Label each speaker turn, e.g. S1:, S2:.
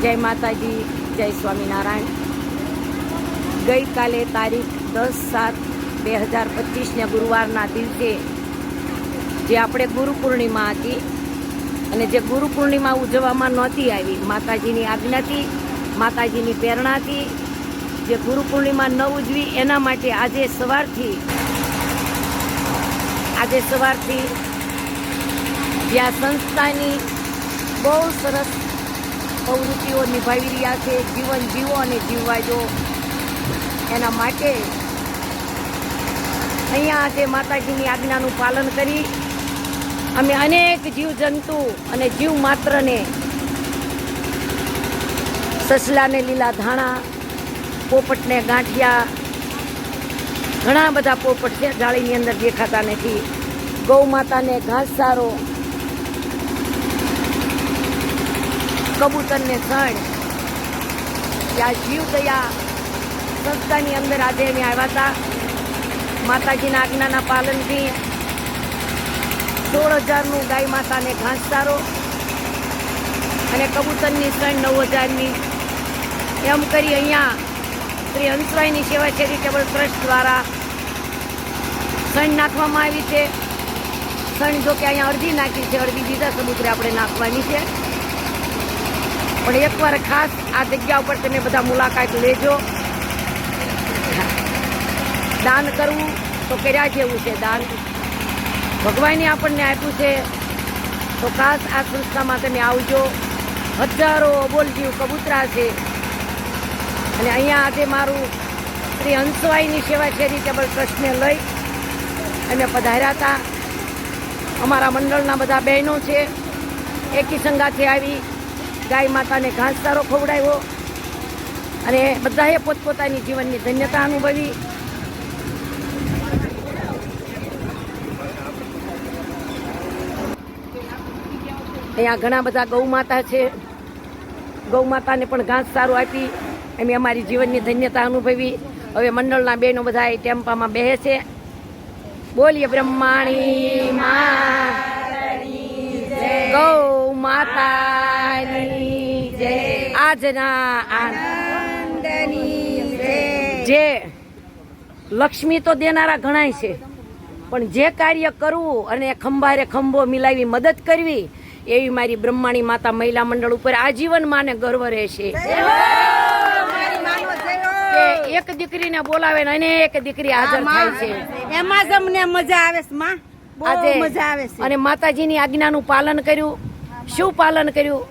S1: જય માતાજી, જય સ્વામિનારાયણ। ગઈકાલે તારીખ 10/7/2025 ગુરુવારના દિવસે જે આપણે ગુરુ પૂર્ણિમા હતી અને જે ગુરુ પૂર્ણિમા ઉજવવામાં નહોતી આવી, માતાજીની આજ્ઞાથી, માતાજીની પ્રેરણાથી જે ગુરુ પૂર્ણિમા ન ઉજવી એના માટે આજે સવારથી જ્યાં સંસ્થાની બહુ સરસ પ્રવૃત્તિઓ નિભાવી રહ્યા છે, જીવન જીવો અને જીવવા જો, એના માટે અહીંયા આજે માતાજીની આજ્ઞાનું પાલન કરી અમે અનેક જીવજંતુ અને જીવ માત્રને સસલાને લીલા ધાણા, પોપટને ગાંઠિયા, ઘણા બધા પોપટ છે જાળીની અંદર દેખાતા નથી, ગૌ માતાને ઘાસચારો, કબૂતરને છણ, ત્યાં જીવદયા સંસ્થાની અંદર આજે અમે આવ્યા હતા। માતાજીના આજ્ઞાના પાલનથી 16,000નું ગાય માતાને ઘાસચારો અને કબૂતરની છણ 9,000ની એમ કરી અહીંયા શ્રી હંસરાયની સેવા ચેરિટેબલ ટ્રસ્ટ દ્વારા છણ નાખવામાં આવી છે। છણ જો કે અહીંયા અડધી નાખી છે, અડધી બીજા સબૂતરે આપણે નાખવાની છે, પણ એકવાર ખાસ આ જગ્યા ઉપર તમે બધા મુલાકાત લેજો। દાન કરવું તો કર્યા જેવું છે, દાન ભગવાને આપણને આપ્યું છે, તો ખાસ આ સંસ્થામાં તમે આવજો। હજારો અબોલજીવ કબૂતરા છે અને અહીંયા આજે મારું શ્રી હંસવાઈની સેવા ચેરિટેબલ ટ્રસ્ટને લઈ અમે પધાર્યા હતા। અમારા મંડળના બધા બહેનો છે, એકી સંગાથે આવી ગાય માતાને ઘાસચારો ખવડાવ્યો અને બધાએ પોતપોતાની જીવનની ધન્યતા અનુભવી। અહીંયા ઘણા બધા ગૌ માતા છે, ગૌ માતાને પણ ઘાસચારો આપી અમે અમારી જીવનની ધન્યતા અનુભવી। હવે મંડળના બહેનો બધા ટેમ્પામાં બેસે છે। બોલીએ બ્રહ્માણી માતાની જય, ગૌ માતાની જય, આજના આનંદની જય। જે લક્ષ્મી તો દેનારા ઘણાય છે, પણ જે કાર્ય કરવું અને ખંભારે ખંભો મિલાવી મદદ કરવી, એવી મારી બ્રહ્માણી માતા મહિલા મંડળ ઉપર આજીવન માને ગર્વ રહેશે કે એક દીકરીને બોલાવે ને અનેક દીકરી હાજર થાય છે,
S2: એમાં જ અમને મજા આવે છે,
S1: આજે મજા આવે છે। અને માતાજીની આજ્ઞાનું પાલન કર્યું। શું પાલન કર્યું?